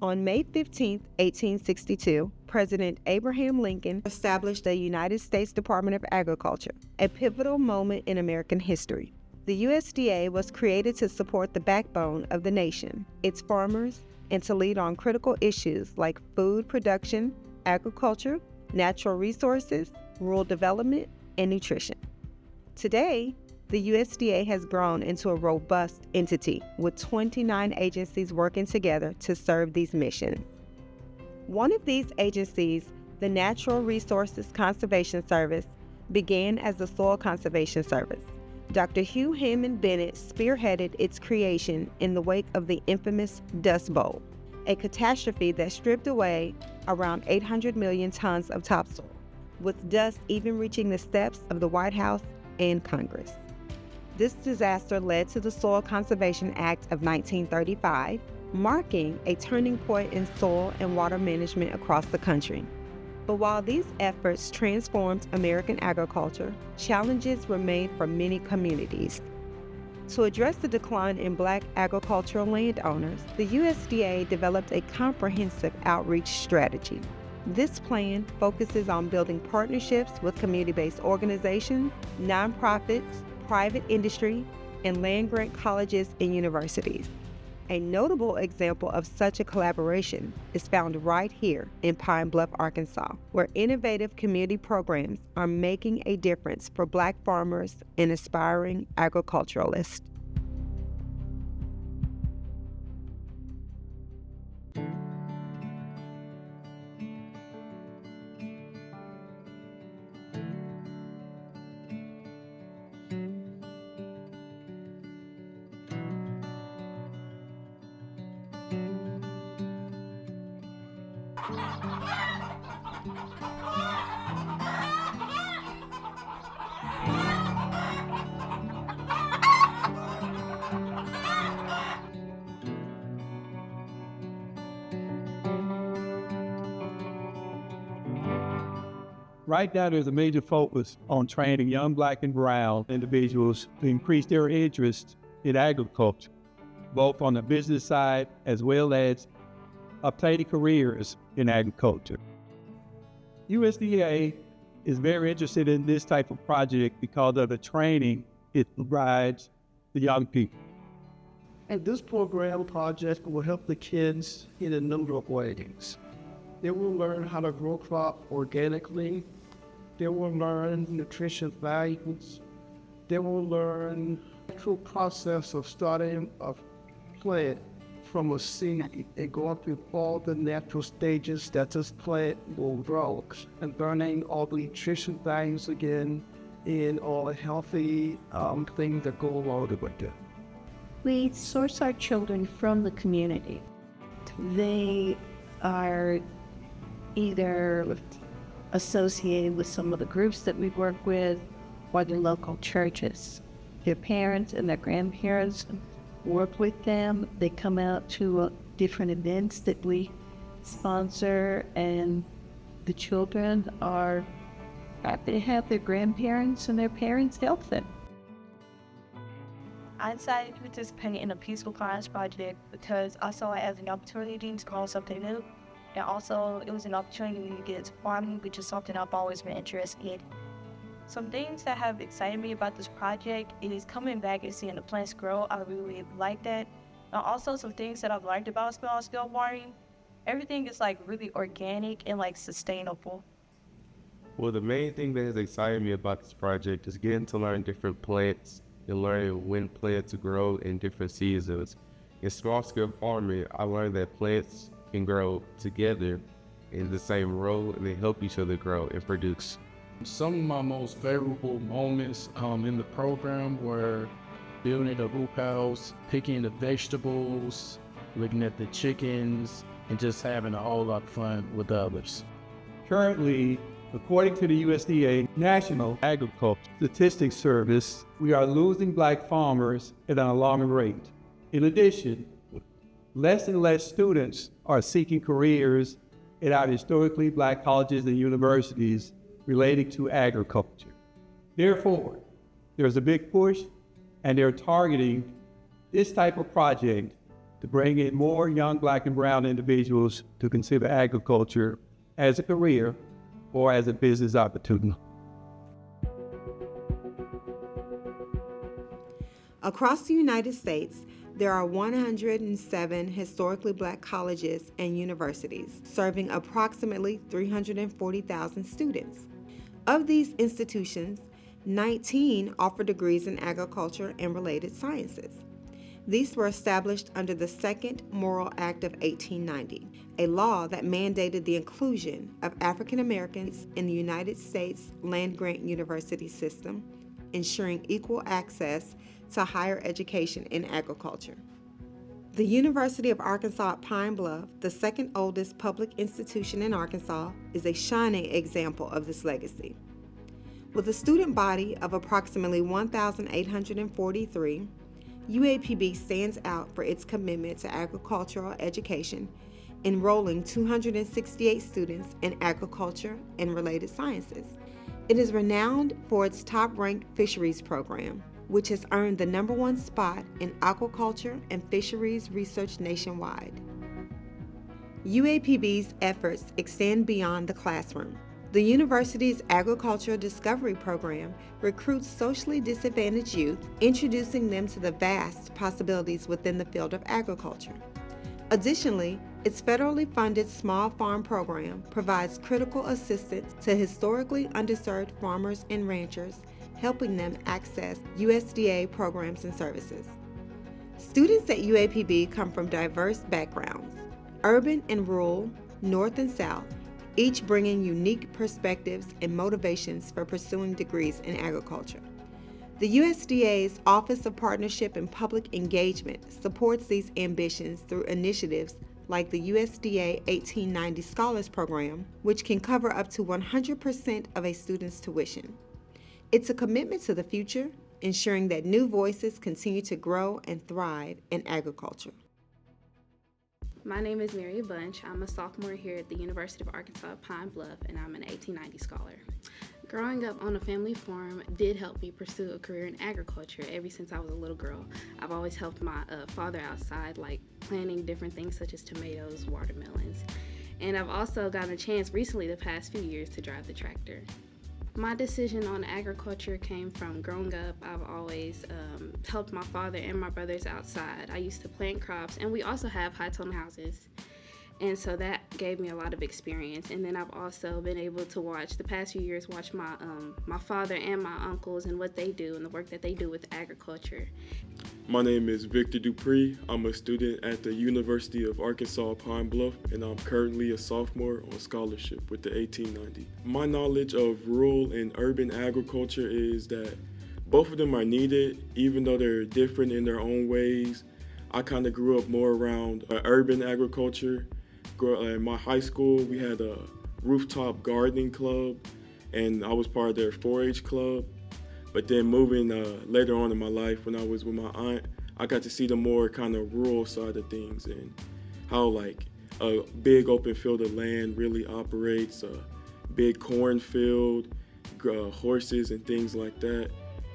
On May 15, 1862, President Abraham Lincoln established the United States Department of Agriculture, a pivotal moment in American history. The USDA was created to support the backbone of the nation, its farmers, and to lead on critical issues like food production, agriculture, natural resources, rural development, and nutrition. Today, the USDA has grown into a robust entity with 29 agencies working together to serve these missions. One of these agencies, the Natural Resources Conservation Service, began as the Soil Conservation Service. Dr. Hugh Hammond Bennett spearheaded its creation in the wake of the infamous Dust Bowl, a catastrophe that stripped away around 800 million tons of topsoil, with dust even reaching the steps of the White House and Congress. This disaster led to the Soil Conservation Act of 1935, marking a turning point in soil and water management across the country. But while these efforts transformed American agriculture, challenges remained for many communities. To address the decline in Black agricultural landowners, the USDA developed a comprehensive outreach strategy. This plan focuses on building partnerships with community-based organizations, nonprofits, private industry, and land-grant colleges and universities. A notable example of such a collaboration is found right here in Pine Bluff, Arkansas, where innovative community programs are making a difference for Black farmers and aspiring agriculturalists. Right now, there's a major focus on training young Black and brown individuals to increase their interest in agriculture, both on the business side as well as obtaining careers in agriculture. USDA is very interested in this type of project because of the training it provides the young people. And this program project will help the kids in a number of ways. They will learn how to grow crop organically. They will learn nutrition values. They will learn the actual process of starting a plant from a seed and going through all the natural stages that this plant will grow, and learning all the nutrition values again and all the healthy things that go along with it. We source our children from the community. They are either associated with some of the groups that we work with or the local churches. Their parents and their grandparents work with them. They come out to different events that we sponsor, and the children are happy to have their grandparents and their parents help them. I decided to participate in a peaceful science project because I saw it as an opportunity to grow something new. And also, it was an opportunity to get into farming, which is something I've always been interested in. Some things that have excited me about this project is coming back and seeing the plants grow. I really like that. And also, some things that I've learned about small-scale farming. Everything is really organic and sustainable. Well, the main thing that has excited me about this project is getting to learn different plants and learning when plants grow in different seasons. In small-scale farming, I learned that plants can grow together in the same row and they help each other grow and produce. Some of my most favorable moments in the program were building the hoop house, picking the vegetables, looking at the chickens, and just having a whole lot of fun with others. Currently, according to the USDA National Agriculture Statistics Service, we are losing Black farmers at an alarming rate. In addition, less and less students are seeking careers at our historically Black colleges and universities relating to agriculture. Therefore, there's a big push, and they're targeting this type of project to bring in more young Black and brown individuals to consider agriculture as a career or as a business opportunity. Across the United States, there are 107 historically Black colleges and universities, serving approximately 340,000 students. Of these institutions, 19 offer degrees in agriculture and related sciences. These were established under the Second Morrill Act of 1890, a law that mandated the inclusion of African Americans in the United States land-grant university system, ensuring equal access to higher education in agriculture. The University of Arkansas at Pine Bluff, the second oldest public institution in Arkansas, is a shining example of this legacy. With a student body of approximately 1,843, UAPB stands out for its commitment to agricultural education, enrolling 268 students in agriculture and related sciences. It is renowned for its top-ranked fisheries program, which has earned the #1 spot in aquaculture and fisheries research nationwide. UAPB's efforts extend beyond the classroom. The university's Agricultural Discovery Program recruits socially disadvantaged youth, introducing them to the vast possibilities within the field of agriculture. Additionally, its federally funded Small Farm Program provides critical assistance to historically underserved farmers and ranchers, helping them access USDA programs and services. Students at UAPB come from diverse backgrounds, urban and rural, north and south, each bringing unique perspectives and motivations for pursuing degrees in agriculture. The USDA's Office of Partnership and Public Engagement supports these ambitions through initiatives like the USDA 1890 Scholars Program, which can cover up to 100% of a student's tuition. It's a commitment to the future, ensuring that new voices continue to grow and thrive in agriculture. My name is Mary Bunch. I'm a sophomore here at the University of Arkansas at Pine Bluff, and I'm an 1890 scholar. Growing up on a family farm did help me pursue a career in agriculture ever since I was a little girl. I've always helped my father outside, like planting different things such as tomatoes, watermelons. And I've also gotten a chance recently the past few years to drive the tractor. My decision on agriculture came from growing up. I've always helped my father and my brothers outside. I used to plant crops, and we also have high-tone houses. And so that gave me a lot of experience. And then I've also been able to watch, the past few years, watch my father and my uncles and what they do and the work that they do with agriculture. My name is Victor Dupree. I'm a student at the University of Arkansas Pine Bluff, and I'm currently a sophomore on scholarship with the 1890. My knowledge of rural and urban agriculture is that both of them are needed, even though they're different in their own ways. I kind of grew up more around urban agriculture. In my high school, we had a rooftop gardening club, and I was part of their 4-H club. But then moving later on in my life, when I was with my aunt, I got to see the more kind of rural side of things and how like a big open field of land really operates, a big cornfield, horses and things like that.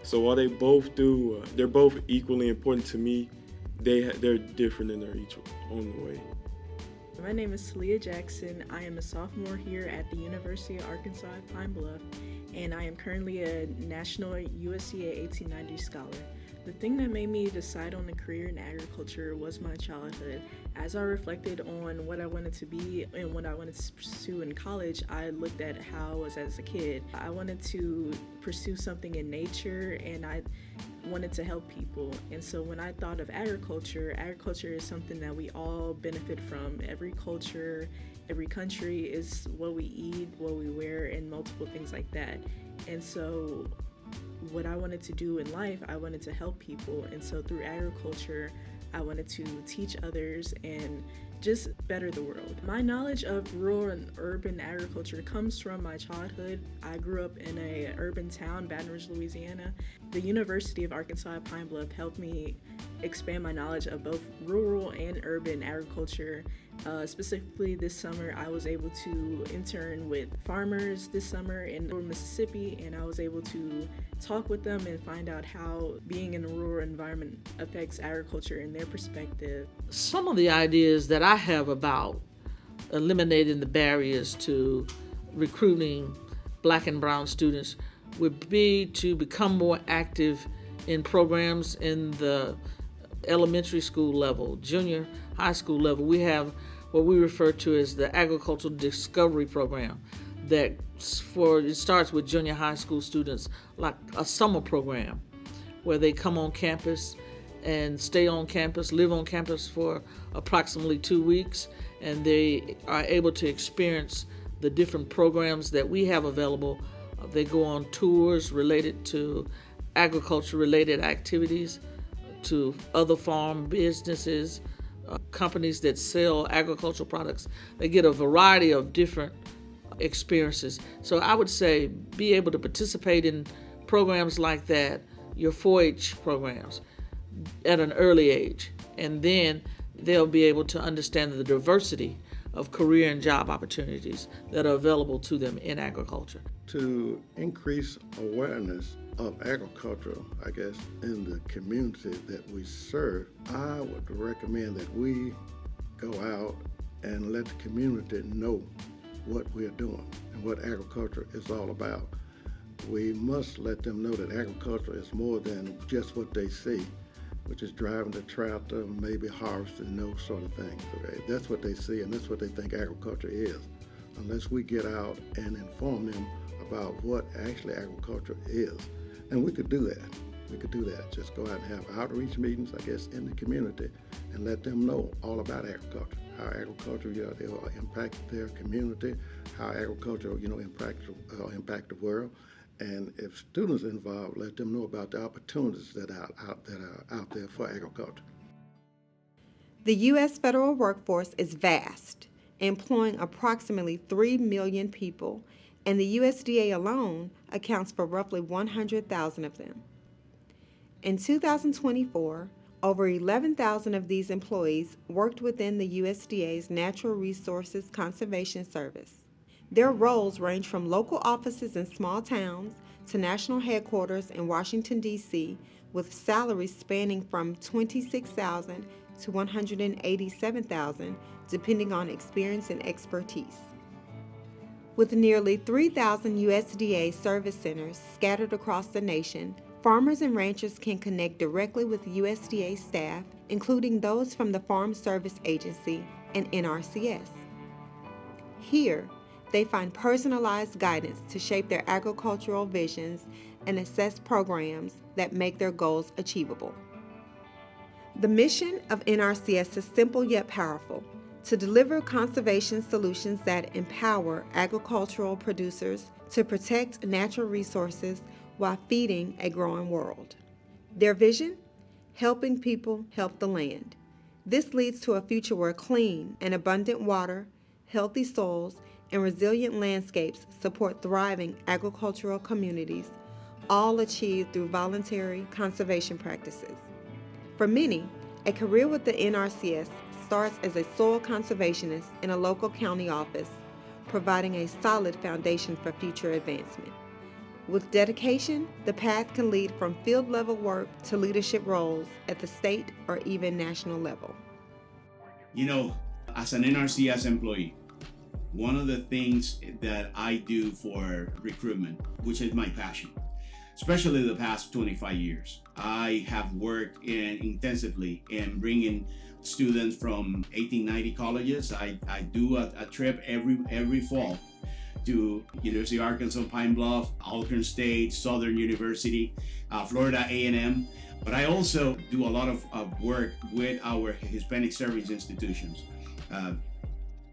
So while they both do, they're both equally important to me, they're different in their each own way. My name is Talia Jackson. I am a sophomore here at the University of Arkansas at Pine Bluff, and I am currently a National USDA 1890 Scholar. The thing that made me decide on a career in agriculture was my childhood. As I reflected on what I wanted to be and what I wanted to pursue in college, I looked at how I was as a kid. I wanted to pursue something in nature, and I wanted to help people. And so when I thought of agriculture is something that we all benefit from. Every culture, every country is what we eat, what we wear, and multiple things like that. And so what I wanted to do in life, I wanted to help people. And so through agriculture, I wanted to teach others and just better the world. My knowledge of rural and urban agriculture comes from my childhood. I grew up in an urban town, Baton Rouge, Louisiana. The University of Arkansas at Pine Bluff helped me expand my knowledge of both rural and urban agriculture. Specifically this summer, I was able to intern with farmers this summer in rural Mississippi, and I was able to talk with them and find out how being in a rural environment affects agriculture and their perspective. Some of the ideas that I have about eliminating the barriers to recruiting Black and brown students would be to become more active in programs in the elementary school level, junior high school level. We have what we refer to as the Agricultural Discovery Program it starts with junior high school students, like a summer program where they come on campus and stay on campus, live on campus for approximately 2 weeks, and they are able to experience the different programs that we have available. They go on tours related to agriculture-related activities, to other farm businesses, companies that sell agricultural products. They get a variety of different experiences. So I would say be able to participate in programs like that, your 4-H programs, at an early age, and then they'll be able to understand the diversity of career and job opportunities that are available to them in agriculture. To increase awareness of agriculture, I guess, in the community that we serve, I would recommend that we go out and let the community know what we're doing and what agriculture is all about. We must let them know that agriculture is more than just what they see, which is driving the tractor, maybe harvesting, those sort of things. Okay? That's what they see, and that's what they think agriculture is. Unless we get out and inform them about what actually agriculture is. And we could do that. We could do that. Just go out and have outreach meetings, I guess, in the community and let them know all about agriculture, how agriculture, will impact their community, how agriculture, impact the world. And if students are involved, let them know about the opportunities that are out there for agriculture. The U.S. federal workforce is vast, employing approximately 3 million people, and the USDA alone accounts for roughly 100,000 of them. In 2024, over 11,000 of these employees worked within the USDA's Natural Resources Conservation Service. Their roles range from local offices in small towns to national headquarters in Washington, D.C., with salaries spanning from $26,000 to $187,000, depending on experience and expertise. With nearly 3,000 USDA service centers scattered across the nation, farmers and ranchers can connect directly with USDA staff, including those from the Farm Service Agency and NRCS. Here, they find personalized guidance to shape their agricultural visions and assess programs that make their goals achievable. The mission of NRCS is simple yet powerful: to deliver conservation solutions that empower agricultural producers to protect natural resources while feeding a growing world. Their vision? Helping people help the land. This leads to a future where clean and abundant water, healthy soils, and resilient landscapes support thriving agricultural communities, all achieved through voluntary conservation practices. For many, a career with the NRCS starts as a soil conservationist in a local county office, providing a solid foundation for future advancement. With dedication, the path can lead from field-level work to leadership roles at the state or even national level. As an NRCS employee, one of the things that I do for recruitment, which is my passion, especially the past 25 years, I have worked intensively in bringing students from 1890 colleges. I do a trip every fall to University of Arkansas, Pine Bluff, Alcorn State, Southern University, Florida A&M. But I also do a lot of work with our Hispanic service institutions.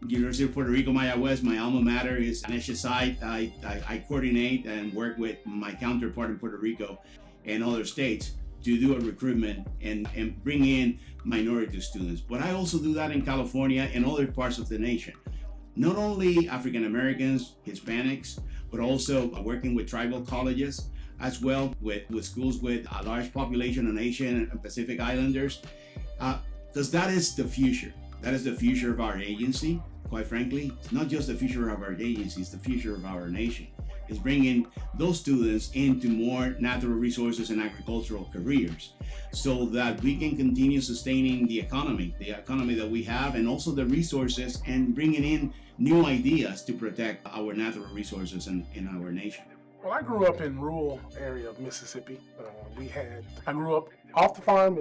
University of Puerto Rico, Maya West, my alma mater, is an HSI. I coordinate and work with my counterpart in Puerto Rico and other states to do a recruitment and bring in minority students. But I also do that in California and other parts of the nation. Not only African Americans, Hispanics, but also working with tribal colleges, as well with schools with a large population of Asian and Pacific Islanders, because that is the future. That is the future of our agency, quite frankly. It's not just the future of our agency, it's the future of our nation. It's bringing those students into more natural resources and agricultural careers so that we can continue sustaining the economy that we have, and also the resources, and bringing in new ideas to protect our natural resources in our nation. Well, I grew up in rural area of Mississippi. I grew up off the farm,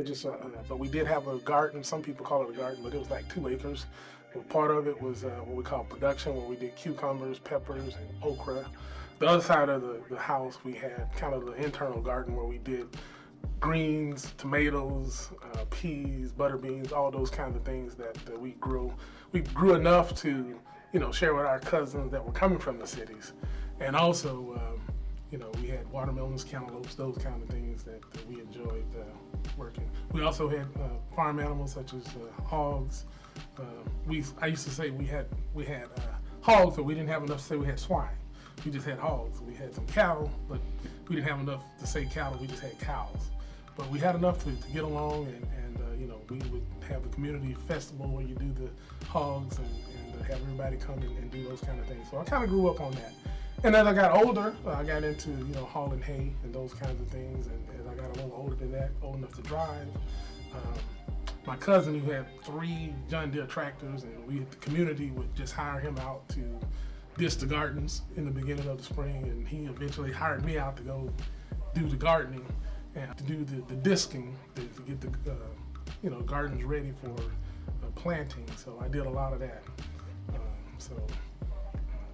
but we did have a garden. Some people call it a garden, but it was like 2 acres. And part of it was what we call production, where we did cucumbers, peppers, and okra. The other side of the house, we had kind of the internal garden where we did greens, tomatoes, peas, butter beans, all those kinds of things that we grew. We grew enough to, share with our cousins that were coming from the cities. And also, we had watermelons, cantaloupes, those kind of things that we enjoyed working. We also had farm animals such as hogs. I used to say we had hogs, but we didn't have enough to say we had swine. We just had hogs. We had some cattle, but we didn't have enough to say cattle. We just had cows. But we had enough to get along, and we would have the community festival where you do the hogs and have everybody come and do those kind of things. So I kind of grew up on that. And as I got older, I got into hauling hay and those kinds of things. And as I got a little older than that, old enough to drive, my cousin, who had 3 John Deere tractors, and the community would just hire him out to disc the gardens in the beginning of the spring, and he eventually hired me out to go do the gardening and to do the disking to get the gardens ready for planting. So I did a lot of that.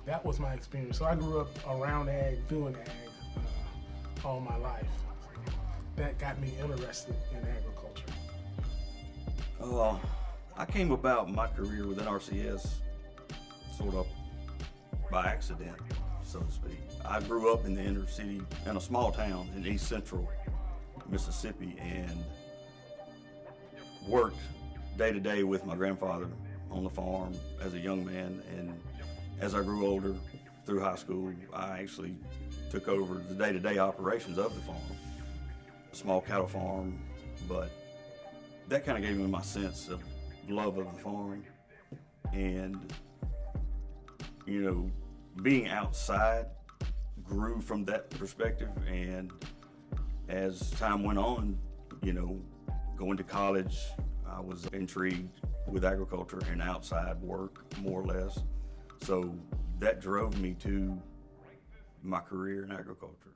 That was my experience. So I grew up around ag, doing ag all my life. So that got me interested in agriculture. I came about my career within RCS sort of by accident, so to speak. I grew up in the inner city in a small town in east central Mississippi and worked day to day with my grandfather on the farm as a young man. And as I grew older through high school, I actually took over the day-to-day operations of the farm, a small cattle farm, but that kind of gave me my sense of love of the farm. And being outside grew from that perspective. And as time went on, going to college, I was intrigued with agriculture and outside work, more or less. So that drove me to my career in agriculture.